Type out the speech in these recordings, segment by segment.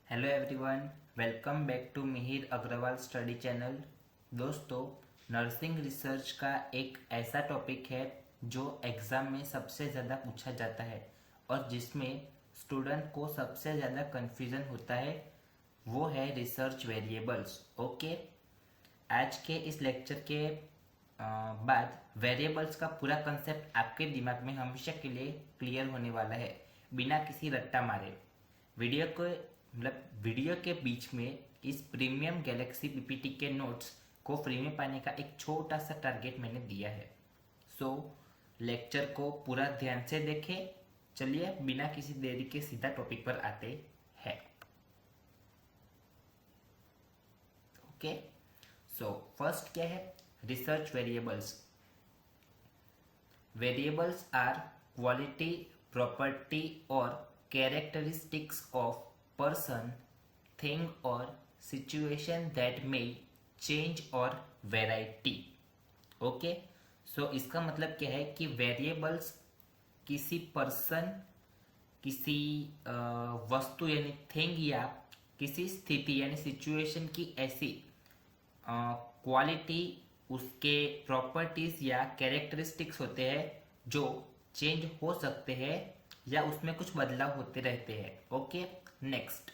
Hello everyone, welcome back to Mihir Agarwal study channel. दोस्तों, nursing research का एक ऐसा टॉपिक है जो एग्ज़ाम में सबसे ज़्यादा पूछा जाता है और जिसमें स्टूडेंट को सबसे ज़्यादा कन्फ्यूज़न होता है, वो है रिसर्च वेरिएबल्स। ओके, आज के इस लेक्चर के बाद वेरिएबल्स का पूरा कंसेप्ट आपके दिमाग में हमेशा के लिए क्लियर होने वाला है, बिना किसी रट्टा मारे। वीडियो के बीच में इस प्रीमियम गैलेक्सी पीपीटी के नोट्स को फ्री में पाने का एक छोटा सा टारगेट मैंने दिया है। सो लेक्चर को पूरा ध्यान से देखें। चलिए बिना किसी देरी के सीधा टॉपिक पर आते हैं। ओके, सो फर्स्ट क्या है? Research variables. Variables are quality, property और characteristics of person, thing or situation that may change or variety. Okay, so इसका मतलब क्या है कि वेरिएबल्स किसी पर्सन, किसी वस्तु यानी थिंग या किसी स्थिति यानी सिचुएशन की ऐसी क्वालिटी, उसके प्रॉपर्टीज या कैरेक्टरिस्टिक्स होते हैं जो चेंज हो सकते हैं या उसमें कुछ बदलाव होते रहते हैं। Okay, next,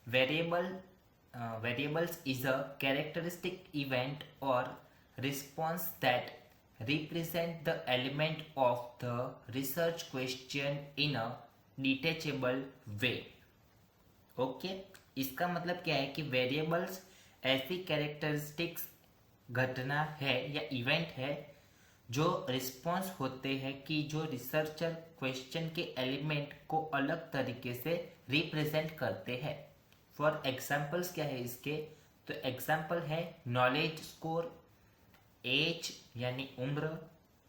variables is a characteristic event और response that represent the element of the research question in a detachable way. Okay, इसका मतलब क्या है कि वेरिएबल्स ऐसी कैरेक्टरिस्टिक्स, घटना है या इवेंट है जो रिस्पॉन्स होते हैं कि जो रिसर्चर क्वेश्चन के एलिमेंट को अलग तरीके से रिप्रेजेंट करते हैं। फॉर एग्जाम्पल्स क्या है इसके? तो एग्जाम्पल है नॉलेज स्कोर, एज यानी उम्र,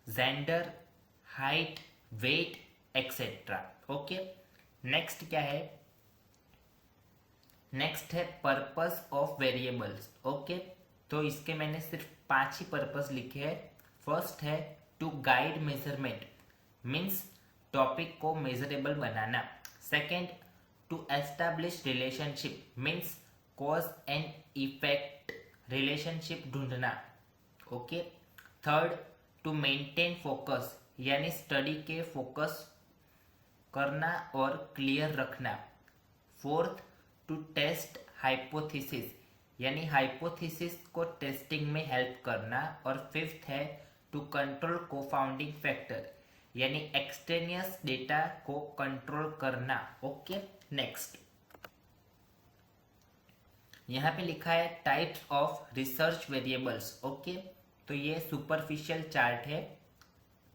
gender, height, weight etcetera. Okay, next क्या है? नेक्स्ट है पर्पस ऑफ वेरिएबल्स। ओके, तो इसके मैंने सिर्फ 5 ही पर्पस लिखे हैं। फर्स्ट है to guide measurement, means topic को मेजरेबल बनाना। Second, to establish relationship, means cause and effect relationship ढूंढना। Okay, third, to maintain focus, यानी स्टडी के फोकस करना और क्लियर रखना। फोर्थ, टू टेस्ट हाइपोथेसिस, यानी हाइपोथेसिस को टेस्टिंग में हेल्प करना। और फिफ्थ है टू कंट्रोल कोफाउंडिंग फैक्टर, यानी एक्सटेनियस डेटा को कंट्रोल करना। ओके, नेक्स्ट, यहाँ पे लिखा है types of research variables. Okay, तो ये सुपरफिशियल चार्ट है।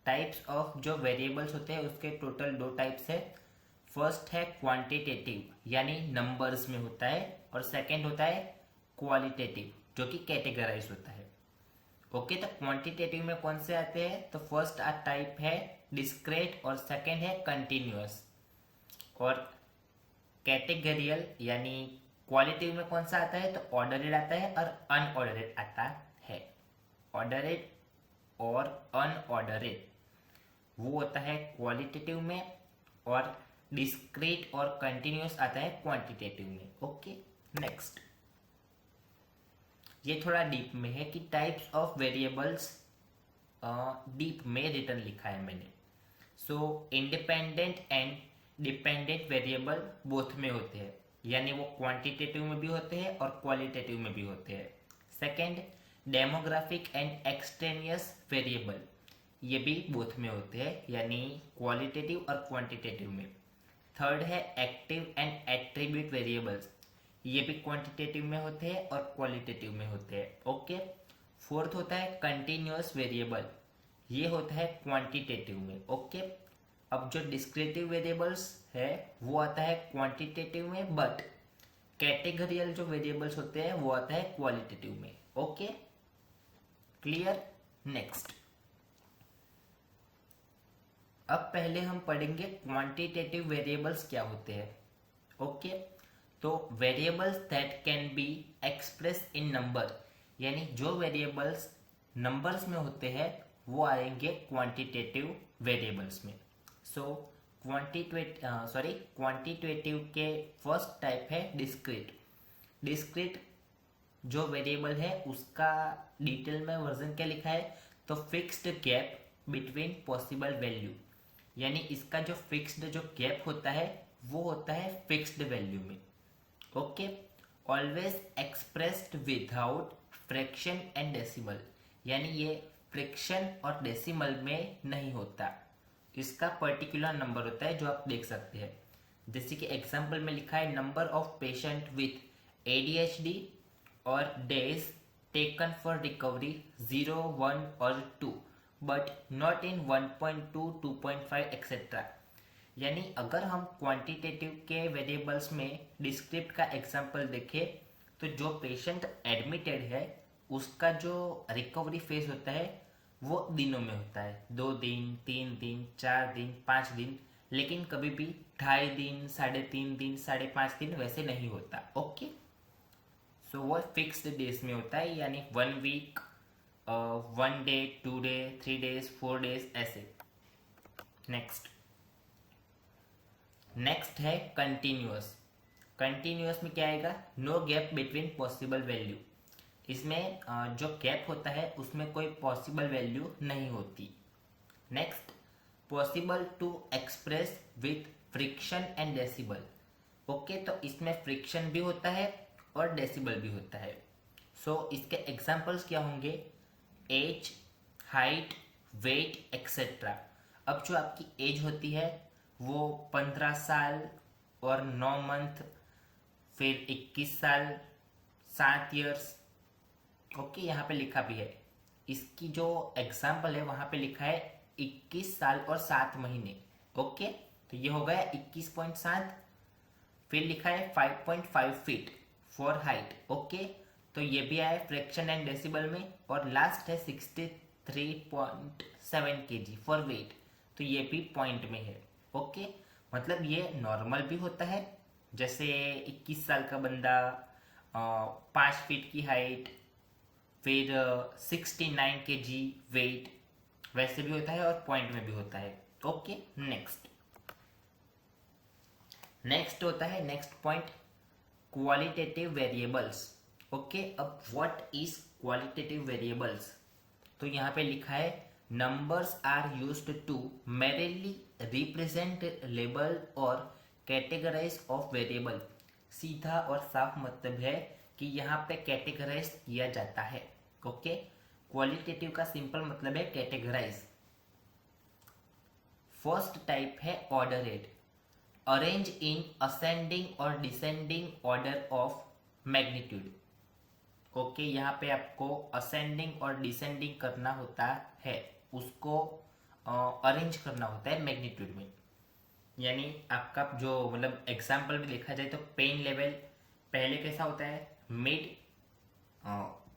टाइप्स ऑफ जो वेरिएबल्स होते हैं उसके टोटल 2 टाइप्स है। फर्स्ट है क्वांटिटेटिव, यानी नंबर्स में होता है, और सेकेंड होता है क्वालिटेटिव, जो कि कैटेगराइज होता है। ओके, तो क्वांटिटेटिव में कौन से आते हैं? तो फर्स्ट टाइप है डिस्क्रेट और सेकेंड है कंटिन्यूअस। और कैटेगरियल यानी क्वालिटेटिव में कौन सा आता है? तो ऑर्डरेड आता है और अनऑर्डरेड आता है। ऑर्डरेड और अनऑर्डरेड वो होता है क्वालिटेटिव में, और डिस्क्रीट और कंटिन्यूअस आता है क्वांटिटेटिव में। ओके, नेक्स्ट, ये थोड़ा डीप में है कि टाइप्स ऑफ वेरिएबल्स डीप में रिटर्न लिखा है मैंने। सो independent and dependent variable both में होते हैं, यानी वो क्वांटिटेटिव में भी होते हैं और क्वालिटेटिव में भी होते हैं। Second, demographic and extraneous variable, ये भी बोथ में होते हैं, यानी क्वालिटेटिव और क्वांटिटेटिव में। थर्ड है एक्टिव एंड एट्रीब्यूट वेरिएबल्स, ये भी क्वांटिटेटिव में होते हैं और क्वालिटेटिव में होते हैं। ओके, फोर्थ होता है कंटिन्यूअस वेरिएबल, ये होता है क्वांटिटेटिव में। ओके, अब जो डिस्क्रिप्टिव वेरिएबल्स है वो आता है क्वांटिटेटिव में, बट कैटेगरियल जो वेरिएबल्स होते हैं वो आता है क्वालिटेटिव में। Okay, clear? नेक्स्ट, अब पहले हम पढ़ेंगे क्वांटिटेटिव वेरिएबल्स क्या होते हैं। ओके, तो variables that can be express in number, यानी जो वेरिएबल्स नंबर्स में होते हैं वो आएंगे क्वांटिटेटिव वेरिएबल्स में। सो क्वांटिटेटिव के फर्स्ट टाइप है डिस्क्रीट। डिस्क्रीट जो वेरिएबल है उसका डिटेल में वर्जन क्या लिखा है, तो fixed gap between possible value, यानी इसका जो फिक्स्ड जो गैप होता है वो होता है फिक्स्ड वैल्यू में। Okay, always expressed without fraction and decimal, यानी ये फ्रैक्शन और डेसिमल में नहीं होता, इसका पर्टिकुलर नंबर होता है जो आप देख सकते हैं। जैसे कि एग्जाम्पल में लिखा है number of patient with ADHD और डेज टेकन फॉर रिकवरी 0, 1 और 2 बट नॉट इन 1.2, 2.5 एक्सेट्रा। यानी अगर हम क्वांटिटेटिव के वेरिएबल्स में डिस्क्रिप्ट का एग्जाम्पल देखें तो जो पेशेंट एडमिटेड है उसका जो रिकवरी फेज होता है वो दिनों में होता है, 2 दिन, 3 दिन, 4 दिन, 5 दिन, लेकिन कभी भी 2.5 दिन, 3.5 दिन, 5.5 दिन वैसे नहीं होता। ओके, सो वो फिक्स्ड डेज में होता है, यानी 1 week, 1 day, 2 day, 3 days, 4 days ऐसे। नेक्स्ट है कंटिन्यूअस। कंटिन्यूअस में क्या आएगा, no gap between possible value, इसमें जो गैप होता है उसमें कोई पॉसिबल वैल्यू नहीं होती। Next, possible to express with fraction and decimal. Okay, तो इसमें फ्रिक्शन भी होता है और डेसिबल भी होता है। सो इसके एग्जांपल्स क्या होंगे, एज, हाइट, वेट एक्सेट्रा। अब जो आपकी एज होती है वो 15 साल और 9 मंथ, फिर 21 साल, 7 ईयर्स। ओके, यहाँ पे लिखा भी है, इसकी जो एग्जाम्पल है वहां पे लिखा है 21 साल और 7 महीने। ओके, तो ये हो गया 21.7, फिर लिखा है 5.5 फीट फॉर हाइट। ओके, तो ये भी आया फ्रैक्शन एंड डेसिबल में। और लास्ट है 63.7 kg फॉर वेट, तो ये भी पॉइंट में है। ओके, मतलब ये नॉर्मल भी होता है, जैसे 21 साल का बंदा 5 फीट की हाइट, फिर 69 kg वेट, वैसे भी होता है और पॉइंट में भी होता है। ओके, नेक्स्ट होता है next point, qualitative variables. Okay, अब व्हाट इज क्वालिटेटिव वेरिएबल्स, तो यहाँ पे लिखा है numbers are used to mainly represent label और कैटेगराइज ऑफ वेरिएबल। सीधा और साफ मतलब है कि यहाँ पे कैटेगराइज किया जाता है। ओके, क्वालिटेटिव का सिंपल मतलब है कैटेगराइज। फर्स्ट टाइप है ऑर्डरेड, अरेंज इन असेंडिंग और descending order of magnitude. Okay, यहाँ पे आपको असेंडिंग और डिसेंडिंग करना होता है, उसको अरेंज करना होता है मैग्नीट्यूड में। यानी आपका जो मतलब एग्जाम्पल में देखा जाए तो पेन लेवल पहले कैसा होता है,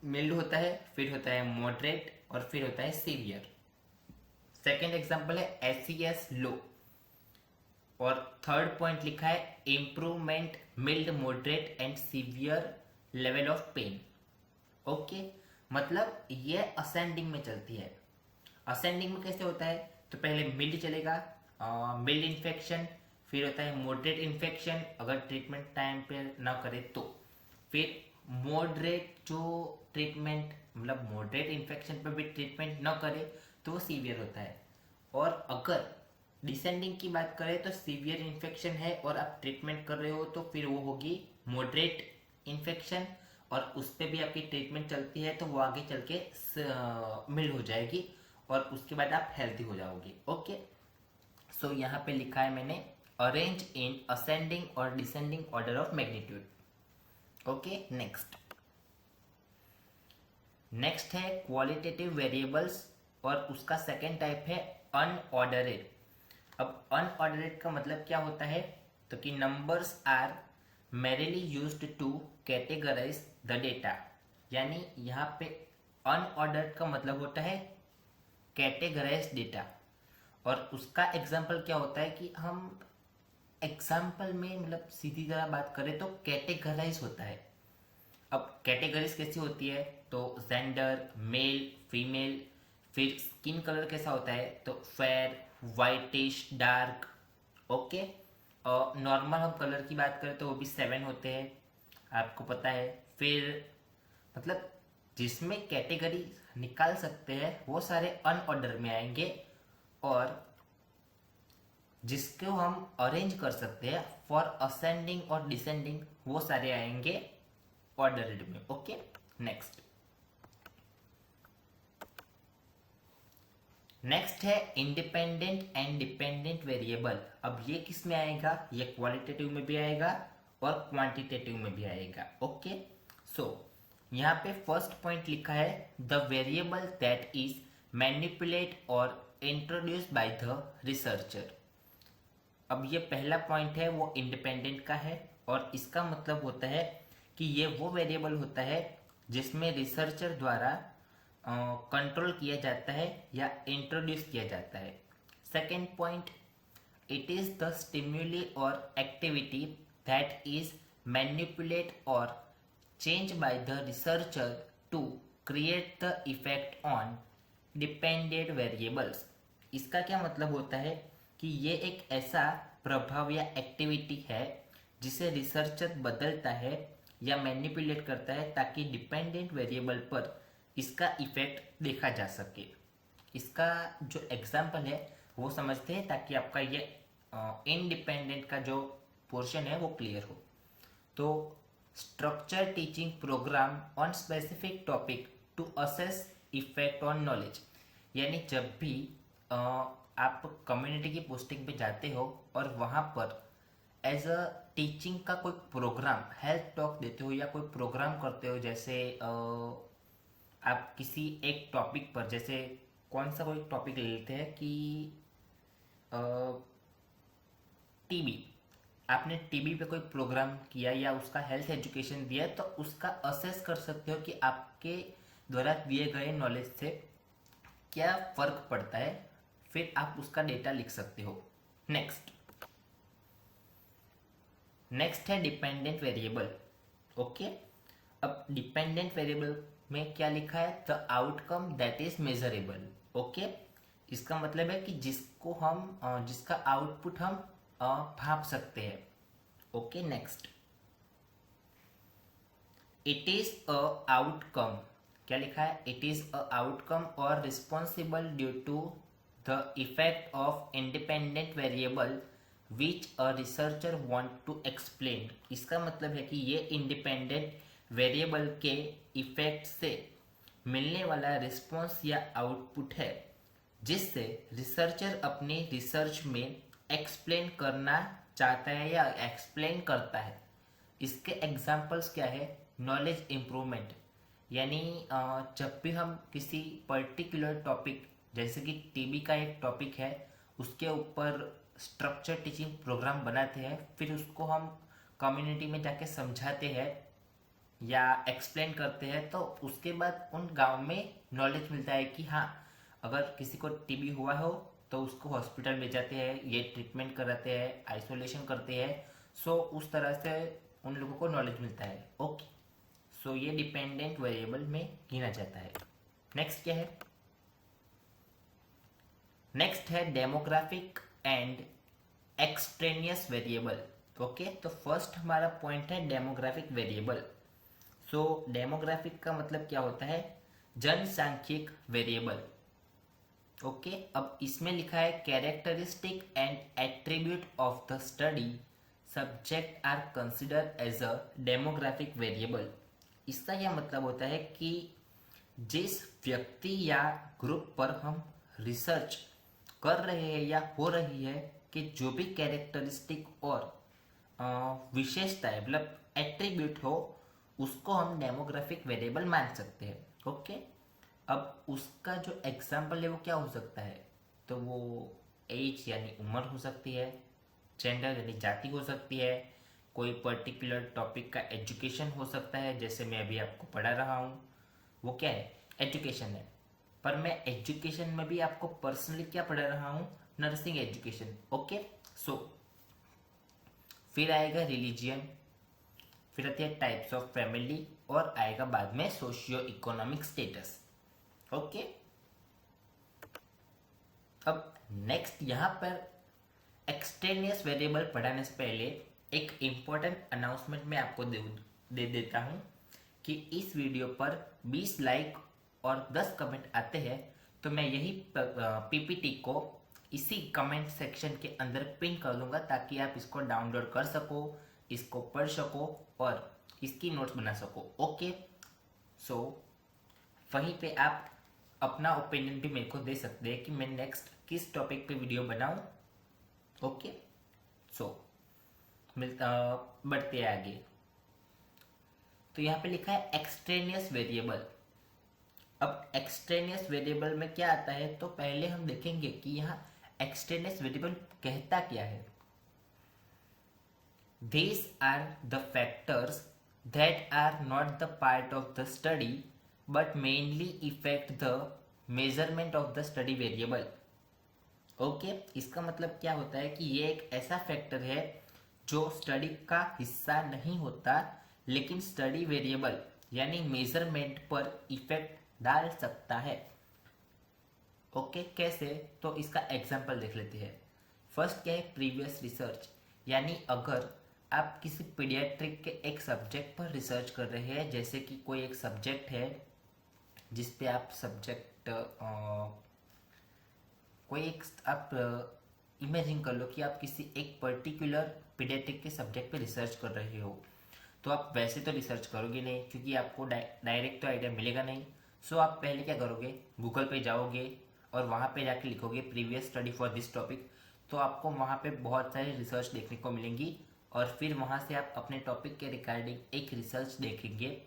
मिल्ड होता है, फिर होता है मॉडरेट और फिर होता है सीवियर। सेकेंड एग्जाम्पल है SES लो, और थर्ड पॉइंट लिखा है improvement mild, moderate and severe level of pain. Okay, मतलब ये असेंडिंग में चलती है। असेंडिंग में कैसे होता है, तो पहले मिल्ड चलेगा, मिल्ड इन्फेक्शन, फिर होता है मॉडरेट इन्फेक्शन अगर ट्रीटमेंट टाइम पे ना करे तो, फिर मॉडरेट जो ट्रीटमेंट मतलब मॉडरेट इन्फेक्शन पे भी ट्रीटमेंट ना करे तो वो सीवियर होता है। और अगर डिसेंडिंग की बात करें तो सीवियर इन्फेक्शन है और आप ट्रीटमेंट कर रहे हो तो फिर वो होगी मॉडरेट इन्फेक्शन, और उस पर भी आपकी ट्रीटमेंट चलती है तो वो आगे चल के मिल्ड हो जाएगी और उसके बाद आप हेल्थी हो जाओगे। ओके, सो यहाँ पे लिखा है मैंने अरेंज इन असेंडिंग और descending order of magnitude. Okay, next है क्वालिटेटिव वेरिएबल्स, और उसका सेकेंड टाइप है अनऑर्डरेड। अब अनऑर्डरेड का मतलब क्या होता है, तो कि numbers are mainly used to categorize the data. यानी यहाँ पे अनऑर्डर्ड का मतलब होता है कैटेगराइज डेटा, और उसका एग्जाम्पल क्या होता है कि हम एग्जाम्पल में मतलब सीधी तरह बात करें तो कैटेगराइज होता है। अब कैटेगरीज कैसी होती है, तो जेंडर, मेल, फीमेल, फिर स्किन कलर कैसा होता है, तो fair, whitish, dark, okay, normal हम कलर की बात करें तो वो भी 7 होते हैं, आपको पता है। फिर मतलब जिसमें कैटेगरी निकाल सकते हैं वो सारे अनऑर्डर में आएंगे, और जिसको हम अरेंज कर सकते हैं फॉर असेंडिंग और डिसेंडिंग वो सारे आएंगे ऑर्डर्ड में। ओके, नेक्स्ट नेक्स्ट है इंडिपेंडेंट एंड डिपेंडेंट वेरिएबल। अब ये किस में आएगा? ये क्वालिटेटिव में भी आएगा और क्वांटिटेटिव में भी आएगा। ओके, सो यहाँ पे फर्स्ट पॉइंट लिखा है the variable that is manipulate और इंट्रोड्यूस बाय द रिसर्चर। अब ये पहला पॉइंट है वो इंडिपेंडेंट का है, और इसका मतलब होता है कि ये वो वेरिएबल होता है जिसमें रिसर्चर द्वारा कंट्रोल किया जाता है या इंट्रोड्यूस किया जाता है। Second point, it is the stimuli और एक्टिविटी दैट इज मैनिपुलेट और change by the researcher to create the effect on dependent variables. इसका क्या मतलब होता है कि ये एक ऐसा प्रभाव या एक्टिविटी है जिसे रिसर्चर बदलता है या मैनिपुलेट करता है ताकि डिपेंडेंट वेरिएबल पर इसका इफेक्ट देखा जा सके। इसका जो एग्जाम्पल है वो समझते हैं ताकि आपका ये इनडिपेंडेंट का जो पोर्शन है वो क्लियर हो। तो structure teaching programme on specific topic to assess effect on knowledge, यानी जब भी आप कम्युनिटी की पोस्टिंग पे जाते हो और वहाँ पर एज अ टीचिंग का कोई प्रोग्राम, हेल्थ टॉक देते हो या कोई प्रोग्राम करते हो, जैसे आप किसी एक टॉपिक पर, जैसे कौन सा कोई टॉपिक ले लेते हैं कि टीबी, आपने टीबी पे कोई प्रोग्राम किया या उसका हेल्थ एजुकेशन दिया, तो उसका असेस कर सकते हो कि आपके द्वारा दिए गए नॉलेज से क्या फर्क पड़ता है, फिर आप उसका डेटा लिख सकते हो। नेक्स्ट है डिपेंडेंट वेरिएबल। ओके, अब डिपेंडेंट वेरिएबल में क्या लिखा है? The outcome that is measurable. Okay, इसका मतलब है कि जिसको हम जिसका आउटपुट हम भाप सकते हैं। Okay, next, it is a outcome. क्या लिखा है? इट इज अ आउटकम और responsible due to the effect of independent variable which a researcher want to explain. इसका मतलब है कि ये इंडिपेंडेंट वेरिएबल के इफेक्ट से मिलने वाला रिस्पॉन्स या आउटपुट है जिससे रिसर्चर अपनी रिसर्च में एक्सप्लेन करना चाहता है या एक्सप्लेन करता है। इसके एग्जाम्पल्स क्या है? नॉलेज इम्प्रूवमेंट, यानी जब भी हम किसी पर्टिकुलर टॉपिक, जैसे कि टीबी का एक टॉपिक है, उसके ऊपर स्ट्रक्चर टीचिंग प्रोग्राम बनाते हैं, फिर उसको हम कम्युनिटी में जाके समझाते हैं या एक्सप्लेन करते हैं, तो उसके बाद उन गांव में नॉलेज मिलता है कि हाँ, अगर किसी को टीबी हुआ हो तो उसको हॉस्पिटल ले जाते हैं, ये ट्रीटमेंट कराते हैं, आइसोलेशन करते हैं। सो उस तरह से उन लोगों को नॉलेज मिलता है। ओके, सो ये डिपेंडेंट वेरिएबल में गिना जाता है। नेक्स्ट क्या है? नेक्स्ट है demographic and extraneous variable. Okay, तो फर्स्ट हमारा पॉइंट है डेमोग्राफिक वेरिएबल। सो डेमोग्राफिक का मतलब क्या होता है? जनसांख्यिक वेरिएबल। ओके, अब इसमें लिखा है characteristic and attribute of the study subject are considered as a demographic variable. इसका यह मतलब होता है कि जिस व्यक्ति या ग्रुप पर हम रिसर्च कर रहे हैं या हो रही है, कि जो भी कैरेक्टरिस्टिक और विशेषताएं मतलब एट्रीब्यूट हो, उसको हम डेमोग्राफिक वेरिएबल मान सकते हैं। ओके, अब उसका जो एग्जाम्पल है वो क्या हो सकता है? तो वो एज यानी उम्र हो सकती है, जेंडर यानी जाति हो सकती है, कोई पर्टिकुलर टॉपिक का एजुकेशन हो सकता है, जैसे मैं अभी आपको पढ़ा रहा हूँ, वो क्या है? एजुकेशन है। पर मैं एजुकेशन में भी आपको पर्सनली क्या पढ़ा रहा हूँ? Nursing education. ओके, सो फिर आएगा रिलीजियन, फिर आती है टाइप्स ऑफ फैमिली, और आएगा बाद में सोशियो इकोनॉमिक स्टेटस। ओके, अब नेक्स्ट यहाँ पर एक्सटेनियस वेरिएबल पढ़ाने से पहले एक इम्पोर्टेंट अनाउंसमेंट मैं आपको दे देता हूँ कि इस वीडियो पर 20 लाइक और 10 कमेंट आते हैं तो मैं यही पीपीटी को इसी कमेंट सेक्शन के अंदर पिन कर दूंगा ताकि आप इसको डाउनलोड कर सको, इसको पढ़ सको और इसकी नोट्स बना सको। ओके, सो वहीं पे आप अपना ओपिनियन भी मेरे को दे सकते हैं कि मैं नेक्स्ट किस टॉपिक पे वीडियो बनाऊं। ओके, सो बढ़ते हैं आगे। तो यहाँ पे लिखा है एक्सट्रेनियस वेरिएबल। अब एक्सट्रेनियस वेरिएबल में क्या आता है, तो पहले हम देखेंगे कि यहाँ एक्सट्रेनियस वेरिएबल कहता क्या है। These are the factors that are not the part of the study but mainly affect the measurement of the study variable। Okay, इसका मतलब क्या होता है कि ये एक ऐसा फैक्टर है जो स्टडी का हिस्सा नहीं होता लेकिन स्टडी वेरिएबल यानी मेजरमेंट पर इफेक्ट डाल सकता है। ओके, कैसे, तो इसका एग्जांपल देख लेते हैं। फर्स्ट क्या है, प्रीवियस रिसर्च, यानी अगर आप किसी पीडियाट्रिक के एक सब्जेक्ट पर रिसर्च कर रहे हैं, जैसे कि कोई एक सब्जेक्ट है जिस पे आप इमेजिन कर लो कि आप किसी एक पर्टिकुलर पीडियाट्रिक के सब्जेक्ट पे रिसर्च कर रहे हो, तो आप वैसे तो रिसर्च करोगे नहीं क्योंकि आपको डायरेक्ट तो आइडिया मिलेगा नहीं। सो आप पहले क्या करोगे, गूगल पे जाओगे और वहाँ पे जाके लिखोगे previous study for this topic, तो आपको वहाँ पे बहुत सारी रिसर्च देखने को मिलेंगी और फिर वहाँ से आप अपने टॉपिक के रिगार्डिंग एक रिसर्च देखेंगे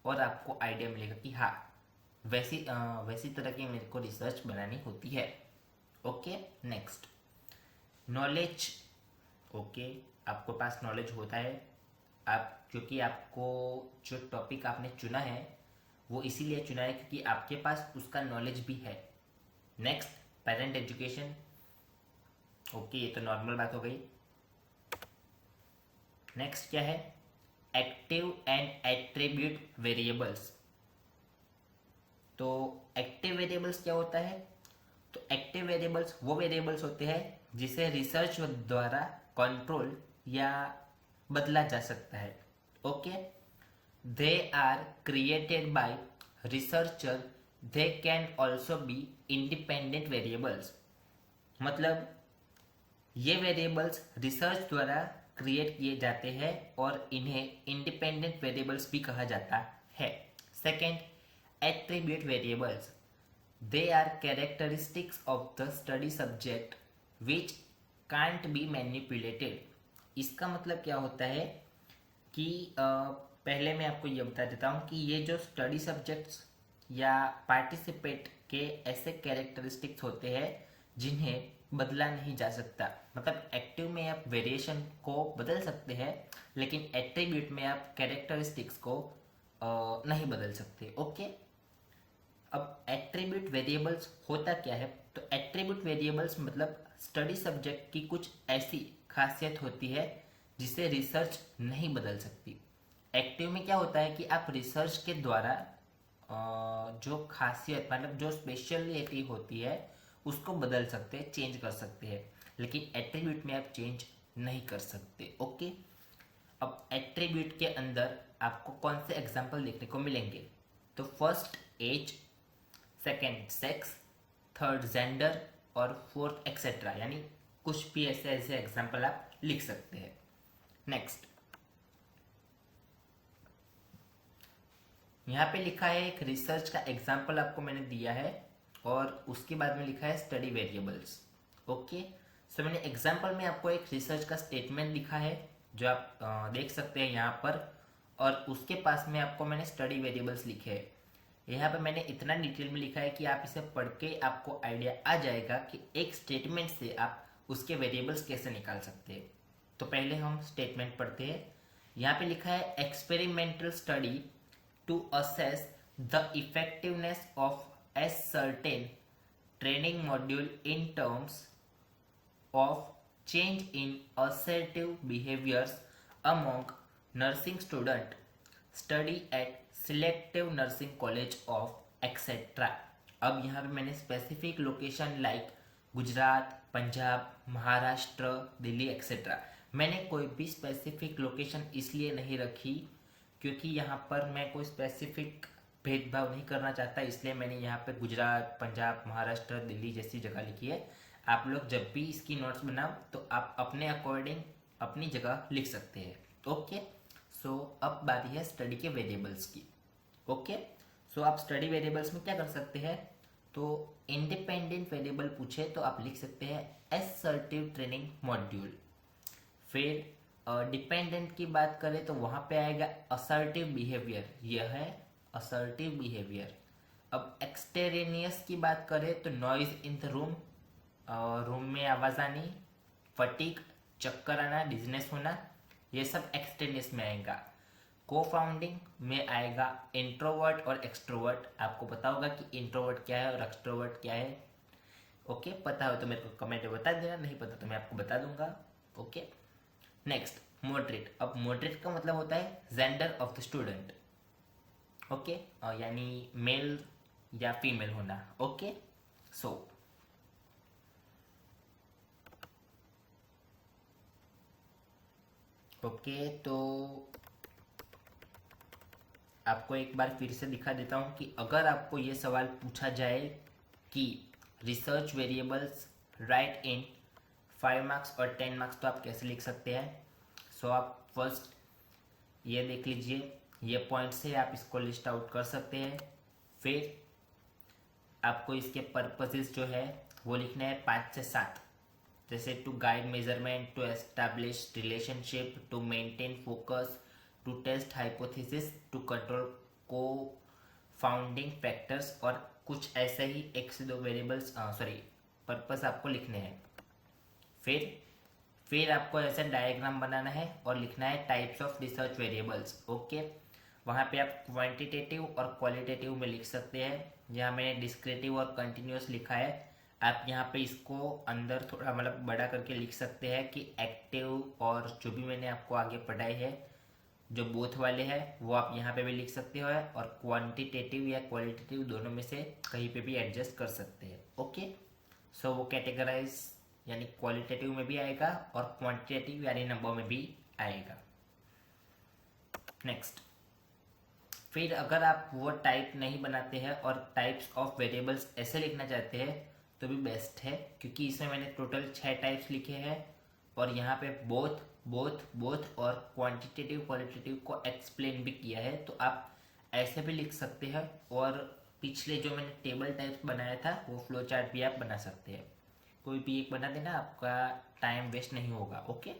और आपको आइडिया मिलेगा कि हाँ वैसी तरह की मेरे को रिसर्च बनानी होती है। Okay, next knowledge. ओके, आपको पास नॉलेज होता है, आप क्योंकि आपको जो टॉपिक आपने चुना है वो इसीलिए चुना है क्योंकि आपके पास उसका नॉलेज भी है। Next, parent education. ओके, ये तो नॉर्मल बात हो गई। नेक्स्ट क्या है, एक्टिव एंड एट्रीब्यूट वेरिएबल्स। तो एक्टिव वेरिएबल्स क्या होता है, तो एक्टिव वेरिएबल्स वो वेरिएबल्स होते हैं जिसे रिसर्च द्वारा कंट्रोल या बदला जा सकता है। Okay, they are created by researcher, they can also be independent variables. मतलब ये वेरिएबल्स रिसर्च द्वारा क्रिएट किए जाते हैं और इन्हें इंडिपेंडेंट वेरिएबल्स भी कहा जाता है। Second, attribute variables, they are characteristics of the study subject which can't be manipulated। इसका मतलब क्या होता है कि पहले मैं आपको ये बता देता हूँ कि ये जो स्टडी सब्जेक्ट्स या पार्टिसिपेट के ऐसे कैरेक्टरिस्टिक्स होते हैं जिन्हें बदला नहीं जा सकता। मतलब एक्टिव में आप वेरिएशन को बदल सकते हैं लेकिन एट्रीब्यूट में आप कैरेक्टरिस्टिक्स को नहीं बदल सकते। ओके, अब एट्रीब्यूट वेरिएबल्स होता क्या है, तो एट्रीब्यूट वेरिएबल्स मतलब स्टडी सब्जेक्ट की कुछ ऐसी खासियत होती है जिसे रिसर्च नहीं बदल सकती। एक्टिव में क्या होता है कि आप रिसर्च के द्वारा जो खासियत मतलब जो स्पेशलिटी होती है उसको बदल सकते हैं, चेंज कर सकते हैं, लेकिन एट्रीब्यूट में आप चेंज नहीं कर सकते। ओके, अब एट्रीब्यूट के अंदर आपको कौन से एग्जाम्पल देखने को मिलेंगे, तो first age, second sex, third gender और फोर्थ एक्सेट्रा, यानी कुछ भी ऐसे एग्जाम्पल आप लिख सकते हैं। नेक्स्ट, यहाँ पे लिखा है एक रिसर्च का एग्जाम्पल आपको मैंने दिया है और उसके बाद में लिखा है स्टडी वेरिएबल्स। ओके, सो मैंने एग्जाम्पल में आपको एक रिसर्च का स्टेटमेंट लिखा है जो आप देख सकते हैं यहाँ पर, और उसके पास में आपको मैंने स्टडी वेरिएबल्स लिखे हैं। यहाँ पे मैंने इतना डिटेल में लिखा है कि आप इसे पढ़ के आपको आइडिया आ जाएगा कि एक स्टेटमेंट से आप उसके वेरिएबल्स कैसे निकाल सकते हैं। तो पहले हम स्टेटमेंट पढ़ते हैं। यहाँ पे लिखा है experimental study to assess the effectiveness of a certain training module in terms of change in assertive behaviors among nursing student study at selective nursing college of etc। अब यहाँ पे मैंने specific location like Gujarat, Punjab, Maharashtra, Delhi etcetera. मैंने कोई भी specific location इसलिए नहीं रखी क्योंकि यहाँ पर मैं कोई स्पेसिफिक भेदभाव नहीं करना चाहता, इसलिए मैंने यहाँ पे गुजरात, पंजाब, महाराष्ट्र, दिल्ली जैसी जगह लिखी है। आप लोग जब भी इसकी नोट्स बनाओ तो आप अपने अकॉर्डिंग अपनी जगह लिख सकते हैं। ओके, सो अब बारी है स्टडी के वेरिएबल्स की। ओके, सो आप स्टडी वेरिएबल्स में क्या कर सकते हैं, तो इंडिपेंडेंट वेरिएबल पूछे तो आप लिख सकते हैं असर्टिव ट्रेनिंग मॉड्यूल। फिर डिपेंडेंट की बात करें तो वहाँ पे आएगा असर्टिव बिहेवियर, यह है असर्टिव बिहेवियर। अब एक्सटेरेनियस की बात करें तो noise in the room, room में आवाज़ आनी, फटीक, चक्कर आना, डिजनेस होना, ये सब एक्सटेरेनियस में आएगा। को फाउंडिंग में आएगा इंट्रोवर्ट और एक्सट्रोवर्ट। आपको पता होगा कि इंट्रोवर्ट क्या है और एक्सट्रोवर्ट क्या है। ओके, पता हो तो मेरे को कमेंट में बता देना, नहीं पता तो मैं आपको बता दूंगा। Okay, next moderate. अब मॉडरेट का मतलब होता है gender of the student. Okay, यानी मेल या फीमेल होना। ओके, सो ओके, तो आपको एक बार फिर से दिखा देता हूँ कि अगर आपको ये सवाल पूछा जाए कि रिसर्च वेरिएबल्स राइट इन 5 मार्क्स और 10 मार्क्स तो आप कैसे लिख सकते हैं। सो आप फर्स्ट ये देख लीजिए, ये पॉइंट से आप इसको लिस्ट आउट कर सकते हैं। फिर आपको इसके पर्पसेस जो है वो लिखना है 5 से 7, जैसे to guide measurement, to establish relationship, to maintain focus, to test hypothesis, to control confounding factors, और कुछ ऐसे ही 1 से 2 वेरिएबल्स पर्पस आपको लिखने हैं। फिर आपको ऐसा डायग्राम बनाना है और लिखना है types of research variables. Okay, वहाँ पे आप क्वांटिटेटिव और क्वालिटेटिव में लिख सकते हैं। यहाँ मैंने डिस्क्रिटिव और कंटिन्यूस लिखा है, आप यहाँ पे इसको अंदर थोड़ा मतलब बड़ा करके लिख सकते हैं कि एक्टिव, और जो भी मैंने आपको आगे पढ़ाई है जो बोथ वाले हैं वो आप यहाँ पे भी लिख सकते हो, और क्वांटिटेटिव या क्वालिटेटिव दोनों में से कहीं पे भी एडजस्ट कर सकते हैं। ओके, सो वो कैटेगराइज यानी क्वालिटेटिव में भी आएगा और क्वांटिटेटिव यानी नंबर में भी आएगा। नेक्स्ट, फिर अगर आप वो टाइप नहीं बनाते हैं और टाइप्स ऑफ वेरिएबल्स ऐसे लिखना चाहते हैं तो भी बेस्ट है, क्योंकि इसमें मैंने टोटल 6 टाइप्स लिखे हैं और यहाँ पे बोथ बोथ बोथ और क्वांटिटेटिव क्वालिटेटिव को एक्सप्लेन भी किया है। तो आप ऐसे भी लिख सकते हैं, और पिछले जो मैंने टेबल टाइप्स बनाया था वो फ्लो चार्ट भी आप बना सकते हैं। कोई भी एक बना देना, आपका टाइम वेस्ट नहीं होगा। ओके,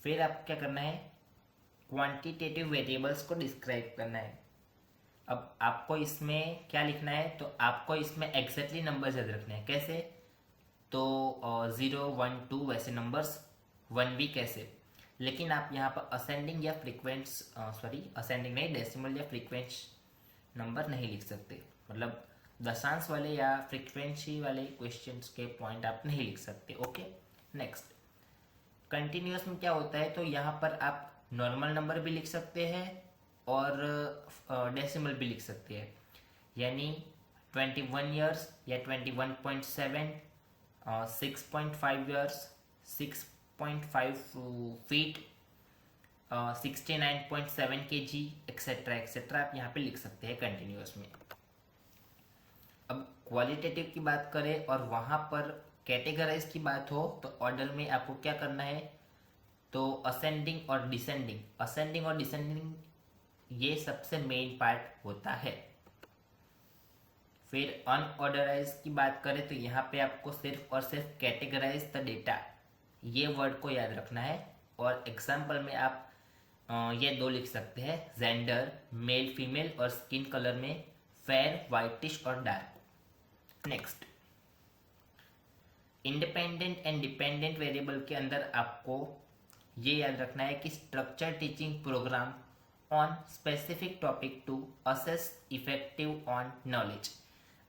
फिर आप क्या करना है, क्वांटिटेटिव वेरिएबल्स को डिस्क्राइब करना है। अब आपको इसमें क्या लिखना है, तो आपको इसमें एग्जैक्टली नंबर्स याद रखने हैं। कैसे, तो 0 1 2 वैसे नंबर्स, 1 भी कैसे, लेकिन आप यहाँ पर असेंडिंग या फ्रीक्वेंट्स असेंडिंग नहीं, डेसिमल या फ्रीक्वेंट नंबर नहीं लिख सकते। मतलब दशांश वाले या फ्रीक्वेंसी वाले क्वेश्चंस के पॉइंट आप नहीं लिख सकते। ओके, नेक्स्ट कंटिन्यूअस में क्या होता है, तो यहाँ पर आप नॉर्मल नंबर भी लिख सकते हैं और डेसिमल भी लिख सकते हैं, यानी 21 ईयर्स या 21.7, 6.5 years, 6.5 feet, 69.7 kg etcetera etcetera आप यहाँ पे लिख सकते हैं कंटिन्यूअस में। अब क्वालिटेटिव की बात करें और वहाँ पर कैटेगराइज की बात हो तो ऑर्डर में आपको क्या करना है, तो असेंडिंग और डिसेंडिंग ये सबसे मेन पार्ट होता है। फिर अनऑर्डराइज की बात करें तो यहाँ पे आपको सिर्फ और सिर्फ कैटेगराइज द डेटा ये वर्ड को याद रखना है, और एग्जाम्पल में आप ये 2 लिख सकते हैं, जेंडर मेल फीमेल, और स्किन कलर में फेयर, वाइटिश और dark. Next, independent and dependent variable के अंदर आपको ये याद रखना है कि structure teaching programme on specific topic to assess effective on knowledge.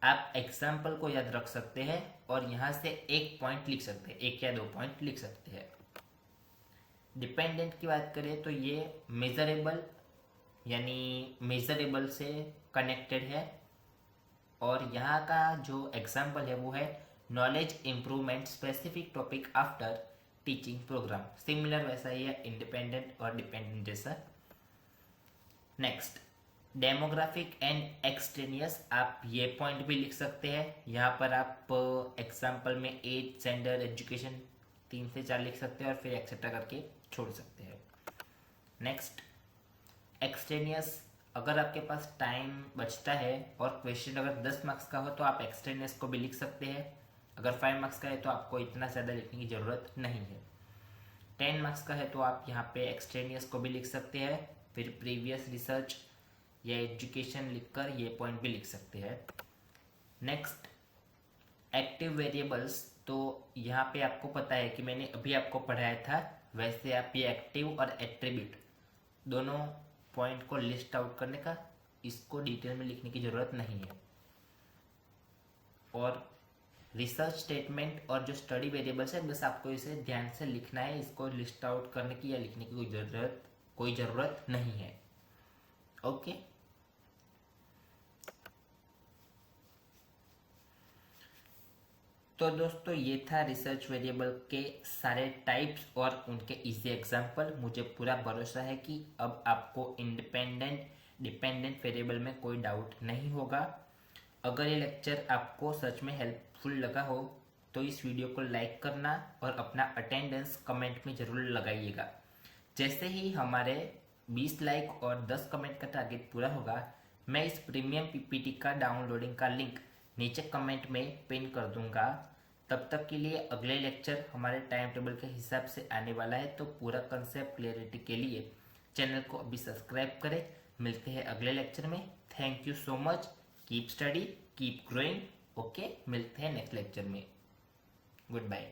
आप एग्जाम्पल को याद रख सकते हैं और यहाँ से 1 पॉइंट लिख सकते हैं, 1 या 2 पॉइंट लिख सकते हैं। डिपेंडेंट की बात करें तो ये मेजरेबल यानी मेजरेबल से कनेक्टेड है, और यहाँ का जो एग्जाम्पल है वो है knowledge improvement specific topic after teaching programme. Similar वैसा ही है इंडिपेंडेंट और डिपेंडेंट जैसा। नेक्स्ट, डेमोग्राफिक एंड एक्सटेनियस, आप ये पॉइंट भी लिख सकते हैं। यहाँ पर आप एग्जाम्पल में एज, जेंडर, एजुकेशन 3 से 4 लिख सकते हैं और फिर एक्सेट्रा करके छोड़ सकते हैं। नेक्स्ट, एक्सटेनियस, अगर आपके पास टाइम बचता है और क्वेश्चन अगर 10 मार्क्स का हो तो आप एक्सटेनियस को भी लिख सकते हैं। अगर 5 मार्क्स का है तो आपको इतना ज़्यादा लिखने की ज़रूरत नहीं है। 10 मार्क्स का है तो आप यहाँ पे एक्सटेनियस को भी लिख सकते हैं, फिर प्रीवियस रिसर्च या एजुकेशन लिखकर ये पॉइंट भी लिख सकते हैं। नेक्स्ट, एक्टिव वेरिएबल्स, तो यहाँ पे आपको पता है कि मैंने अभी आपको पढ़ाया था, वैसे आप ये एक्टिव और एट्रीब्यूट दोनों पॉइंट को लिस्ट आउट करने का, इसको डिटेल में लिखने की ज़रूरत नहीं है। और रिसर्च स्टेटमेंट और जो स्टडी वेरिएबल्स है बस आपको इसे ध्यान से लिखना है, इसको लिस्ट आउट करने की या लिखने की कोई ज़रूरत नहीं है। ओके, तो दोस्तों ये था रिसर्च वेरिएबल के सारे टाइप्स और उनके इजी एग्जांपल। मुझे पूरा भरोसा है कि अब आपको इंडिपेंडेंट डिपेंडेंट वेरिएबल में कोई डाउट नहीं होगा। अगर ये लेक्चर आपको सच में हेल्पफुल लगा हो तो इस वीडियो को लाइक करना और अपना अटेंडेंस कमेंट में ज़रूर लगाइएगा। जैसे ही हमारे 20 लाइक और 10 कमेंट का टारगेट पूरा होगा, मैं इस प्रीमियम पीपीटी का डाउनलोडिंग का लिंक नीचे कमेंट में पिन कर दूंगा। तब तक के लिए अगले लेक्चर हमारे टाइम टेबल के हिसाब से आने वाला है, तो पूरा कंसेप्ट क्लियरिटी के लिए चैनल को अभी सब्सक्राइब करें। मिलते हैं अगले लेक्चर में। Thank you so much. Keep study, keep growing. Okay, मिलते हैं नेक्स्ट लेक्चर में। Good bye.